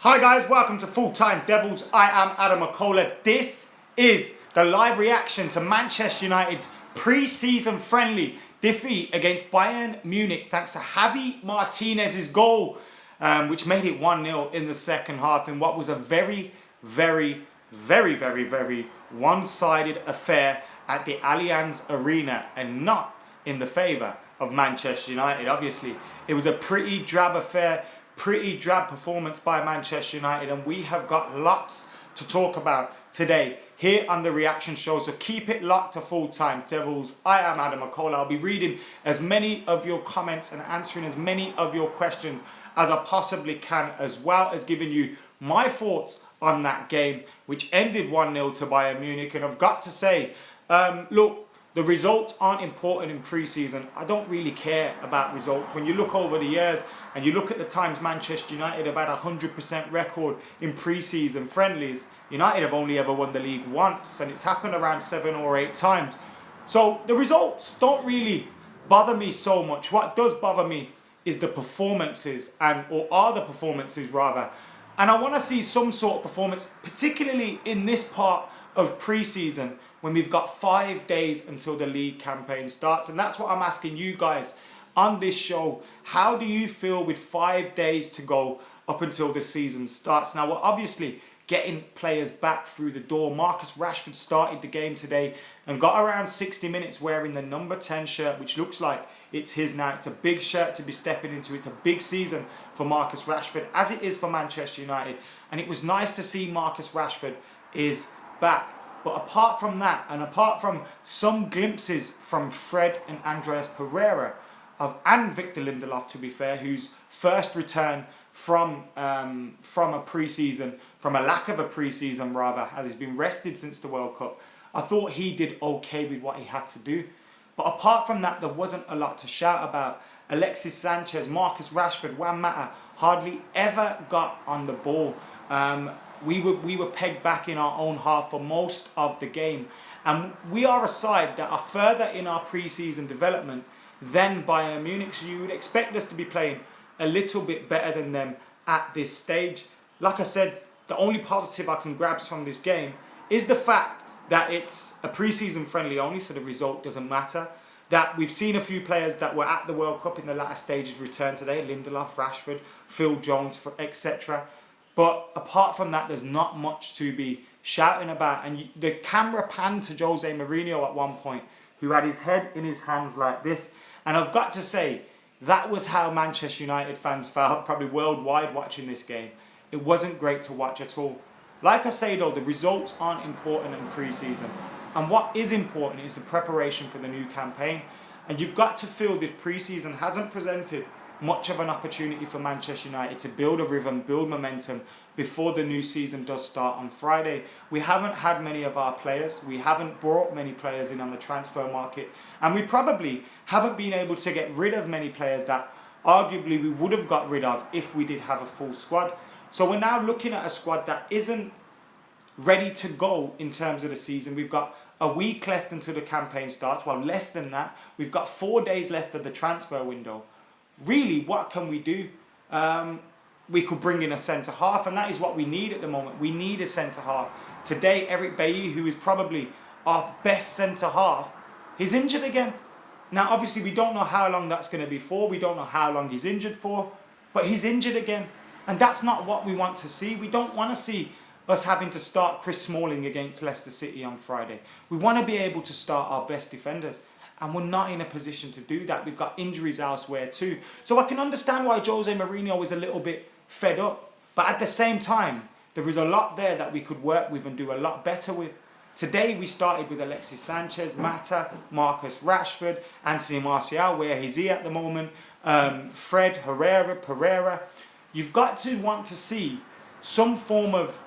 Hi guys, welcome to Full Time Devils. I am Adam McCullough. This is the live reaction to Manchester United's pre-season friendly defeat against Bayern Munich thanks to Javi Martinez's goal, which made it 1-0 in the second half in what was a very one-sided affair at the Allianz Arena and not in the favour of Manchester United. Obviously, it was a pretty drab affair. Pretty drab performance by Manchester United, and we have got lots to talk about today here on the reaction show, so keep it locked to Full Time Devils. I am Adam McCullough. I'll be reading as many of your comments and answering as many of your questions as I possibly can, as well as giving you my thoughts on that game, which ended 1-0 to Bayern Munich. And I've got to say, look, the results aren't important in pre-season. I don't really care about results. When you look over the years and you look at the times Manchester United have had a 100% record in pre-season friendlies, United have only ever won the league once, and it's happened around 7 or 8 times. So the results don't really bother me so much. What does bother me is the performances, or are the performances rather. And I want to see some sort of performance, particularly in this part of pre-season, when we've got 5 days until the league campaign starts. And that's what I'm asking you guys on this show. How do you feel with 5 days to go up until the season starts? Now, we're obviously getting players back through the door. Marcus Rashford started the game today and got around 60 minutes wearing the number 10 shirt, which looks like it's his now. It's a big shirt to be stepping into. It's a big season for Marcus Rashford, as it is for Manchester United. And it was nice to see Marcus Rashford is back. But apart from that, and apart from some glimpses from Fred and Andreas Pereira, and Victor Lindelof, to be fair, whose first return from a pre-season, from a lack of a pre-season rather, as he's been rested since the World Cup, I thought he did okay with what he had to do. But apart from that, there wasn't a lot to shout about. Alexis Sanchez, Marcus Rashford, Juan Mata hardly ever got on the ball. We were pegged back in our own half for most of the game. And we are a side that are further in our pre-season development than Bayern Munich. So you would expect us to be playing a little bit better than them at this stage. Like I said, the only positive I can grasp from this game is the fact that it's a pre-season friendly only, so the result doesn't matter. That we've seen a few players that were at the World Cup in the latter stages return today. Lindelof, Rashford, Phil Jones, etc. But apart from that, there's not much to be shouting about. And the camera panned to Jose Mourinho at one point, who had his head in his hands like this. And I've got to say, that was how Manchester United fans felt, probably worldwide, watching this game. It wasn't great to watch at all. Like I say though, the results aren't important in pre-season. And what is important is the preparation for the new campaign. And you've got to feel this pre-season hasn't presented much of an opportunity for Manchester United to build a rhythm, build momentum before the new season does start on Friday. We haven't had many of our players. We haven't brought many players in on the transfer market. And we probably haven't been able to get rid of many players that arguably we would have got rid of if we did have a full squad. So we're now looking at a squad that isn't ready to go in terms of the season. We've got a week left until the campaign starts. Well, less than that. We've got 4 days left of the transfer window. Really, what can we do? We could bring in a centre-half, and that is what we need at the moment. We need a centre-half. Today, Eric Bailly, who is probably our best centre-half, he's injured again. Now, obviously, we don't know how long that's going to be for. We don't know how long he's injured for, but he's injured again. And that's not what we want to see. We don't want to see us having to start Chris Smalling against Leicester City on Friday. We want to be able to start our best defenders. And we're not in a position to do that. We've got injuries elsewhere too. So I can understand why Jose Mourinho is a little bit fed up. But at the same time, there is a lot there that we could work with and do a lot better with. Today we started with Alexis Sanchez, Mata, Marcus Rashford, Anthony Martial, where is he at the moment, Fred, Herrera, Pereira. You've got to want to see some form of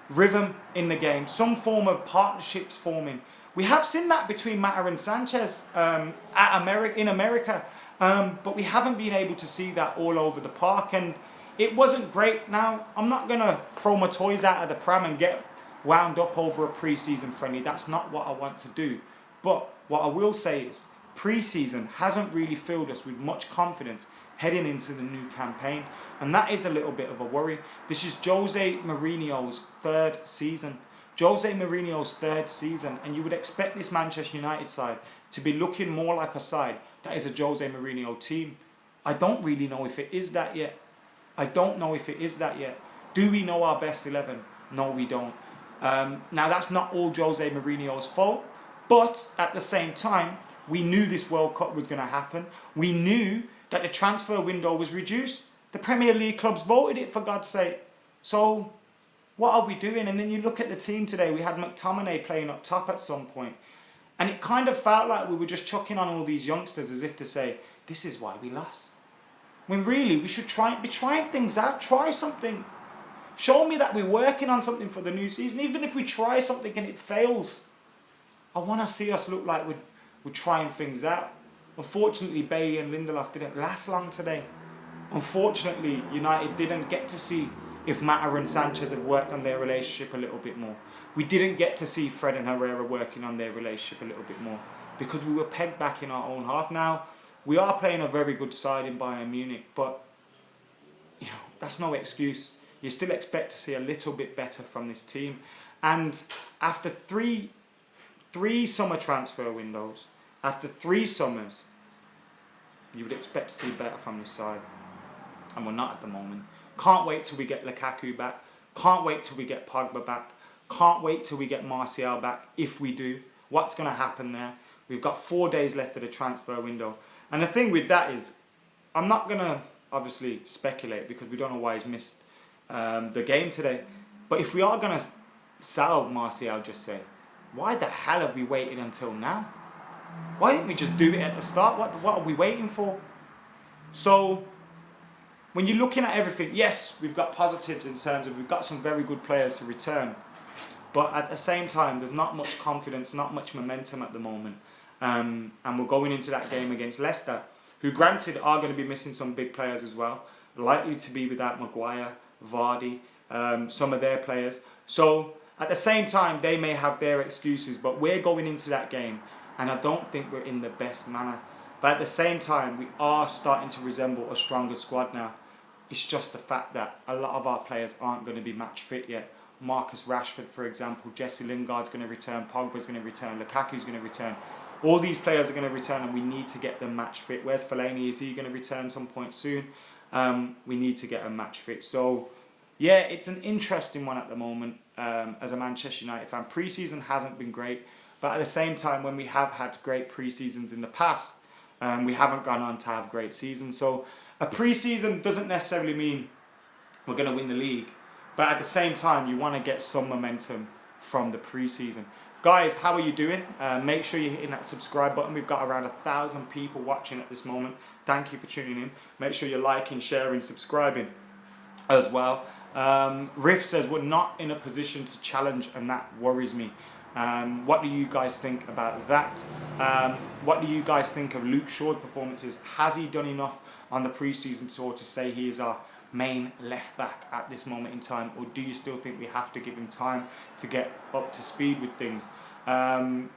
rhythm in the game, some form of partnerships forming. We have seen that between Mata and Sanchez in America, but we haven't been able to see that all over the park, and it wasn't great. Now, I'm not going to throw my toys out of the pram and get wound up over a pre-season friendly. That's not what I want to do. But what I will say is, pre-season hasn't really filled us with much confidence heading into the new campaign. And that is a little bit of a worry. This is Jose Mourinho's third season. Jose Mourinho's third season, and you would expect this Manchester United side to be looking more like a side that is a Jose Mourinho team. I don't really know if it is that yet. I don't know if it is that yet. Do we know our best 11? No, we don't. Now, that's not all Jose Mourinho's fault, but at the same time, we knew this World Cup was going to happen. We knew that the transfer window was reduced. The Premier League clubs voted it, for God's sake. So, what are we doing? And then you look at the team today. We had McTominay playing up top at some point. And it kind of felt like we were just chucking on all these youngsters as if to say, this is why we lost. When really, we should be trying things out. Try something. Show me that we're working on something for the new season. Even if we try something and it fails, I want to see us look like we're trying things out. Unfortunately, Bailey and Lindelof didn't last long today. Unfortunately, United didn't get to see if Mata and Sanchez had worked on their relationship a little bit more. We didn't get to see Fred and Herrera working on their relationship a little bit more because we were pegged back in our own half. Now, we are playing a very good side in Bayern Munich, but that's no excuse. You still expect to see a little bit better from this team. And after three summer transfer windows, after 3 summers, you would expect to see better from this side. And we're not at the moment. Can't wait till we get Lukaku back. Can't wait till we get Pogba back. Can't wait till we get Martial back. If we do, what's going to happen there? We've got 4 days left of the transfer window. And the thing with that is, I'm not going to obviously speculate because we don't know why he's missed the game today. But if we are going to sell Martial, just say, why the hell have we waited until now? Why didn't we just do it at the start? What are we waiting for? So, when you're looking at everything, yes, we've got positives in terms of we've got some very good players to return. But at the same time, there's not much confidence, not much momentum at the moment. And we're going into that game against Leicester, who granted are going to be missing some big players as well. Likely to be without Maguire, Vardy, some of their players. So at the same time, they may have their excuses, but we're going into that game and I don't think we're in the best manner. But at the same time, we are starting to resemble a stronger squad now. It's just the fact that a lot of our players aren't going to be match fit yet. Marcus Rashford, for example, Jesse Lingard's going to return, Pogba's going to return, Lukaku's going to return. All these players are going to return and we need to get them match fit. Where's Fellaini? Is he going to return some point soon? We need to get a match fit. So, yeah, it's an interesting one at the moment as a Manchester United fan. Pre-season hasn't been great, but at the same time, when we have had great pre-seasons in the past, we haven't gone on to have great seasons. So a pre-season doesn't necessarily mean we're going to win the league, but at the same time, you want to get some momentum from the pre-season. Guys, how are you doing? Make sure you're hitting that subscribe button. We've got around 1,000 people watching at this moment. Thank you for tuning in. Make sure you're liking, sharing, subscribing as well. Riff says we're not in a position to challenge and that worries me. What do you guys think about that? What do you guys think of Luke Shaw's performances? Has he done enough on the pre-season tour to say he is our main left back at this moment in time, or do you still think we have to give him time to get up to speed with things?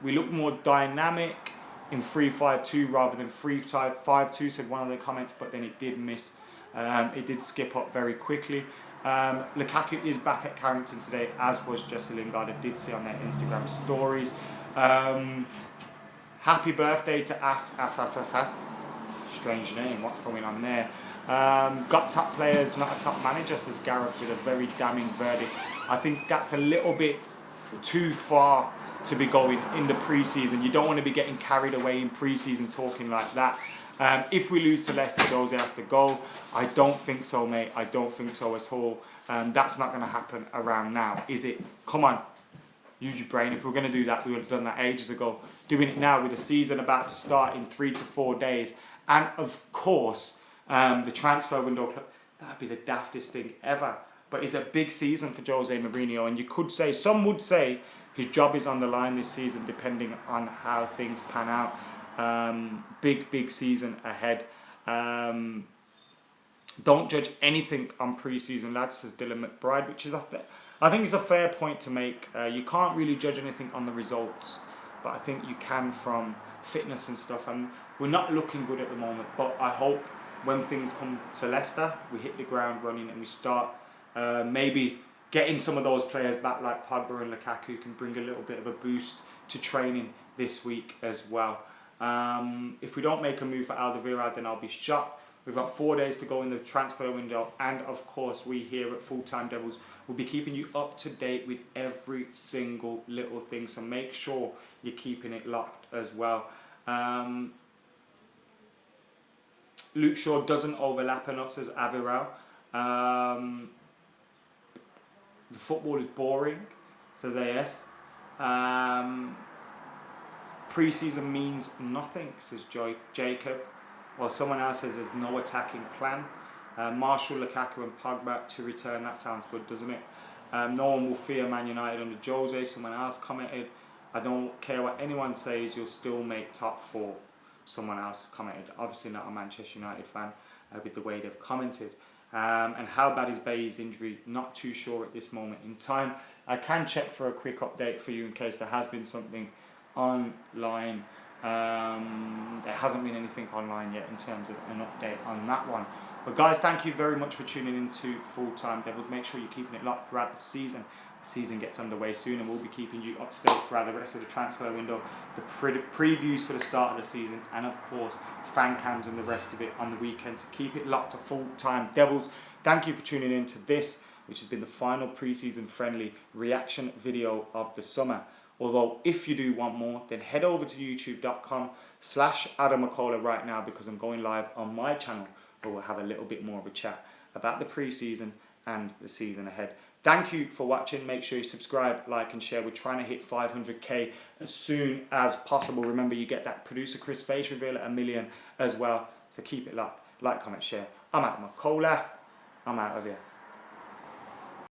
We look more dynamic in 3-5-2 rather than 3-5-2, said one of the comments, but then it did miss. It did skip up very quickly. Lukaku is back at Carrington today, as was Jesse Lingard. I did see on their Instagram stories. Happy birthday to As. Strange name, what's going on there? Got top players, not a top manager, says Gareth with a very damning verdict. I think that's a little bit too far to be going in the pre-season. You don't want to be getting carried away in pre-season talking like that. If we lose to Leicester, Jose has to go. I don't think so, mate. I don't think so at all. That's not going to happen around now, is it? Come on, use your brain. If we were going to do that, we would have done that ages ago. Doing it now with the season about to start in 3 to 4 days. And of course, the transfer window, that'd be the daftest thing ever. But it's a big season for Jose Mourinho, and you could say, some would say, his job is on the line this season, depending on how things pan out. Big season ahead. Don't judge anything on pre-season, lads, says Dylan McBride, which is I think it's a fair point to make. You can't really judge anything on the results, but I think you can from fitness and stuff. And we're not looking good at the moment, but I hope when things come to Leicester, we hit the ground running and we start maybe getting some of those players back like Pogba and Lukaku, who can bring a little bit of a boost to training this week as well. If we don't make a move for Alderweireld, then I'll be shocked. We've got 4 days to go in the transfer window, and of course we here at Full Time Devils will be keeping you up to date with every single little thing, so make sure you're keeping it locked as well. Luke Shaw doesn't overlap enough, says Aviral. The football is boring, says AS. Pre-season means nothing, says Jacob. Well, someone else says there's no attacking plan. Marshall, Lukaku and Pogba to return. That sounds good, doesn't it? No one will fear Man United under Jose. Someone else commented. I don't care what anyone says, you'll still make top 4. Someone else commented. Obviously not a Manchester United fan with the way they've commented. And how bad is Bay's injury? Not too sure at this moment in time. I can check for a quick update for you in case there has been something online. There hasn't been anything online yet in terms of an update on that one. But guys, thank you very much for tuning into Full Time Devils. Make sure you're keeping it locked throughout the season. The season gets underway soon and we'll be keeping you up to date throughout the rest of the transfer window, the previews for the start of the season, and of course fan cams and the rest of it on the weekend. So keep it locked to Full Time Devils. Thank you for tuning in to this, which has been the final pre-season friendly reaction video of the summer. Although if you do want more, then head over to youtube.com/Adam McCullough right now, because I'm going live on my channel where we'll have a little bit more of a chat about the pre-season and the season ahead. Thank you for watching. Make sure you subscribe, like and share. We're trying to hit 500k as soon as possible. Remember, you get that producer Chris face reveal at 1 million as well. So keep it locked. Like, comment, share. I'm Adam McCullough. I'm out of here.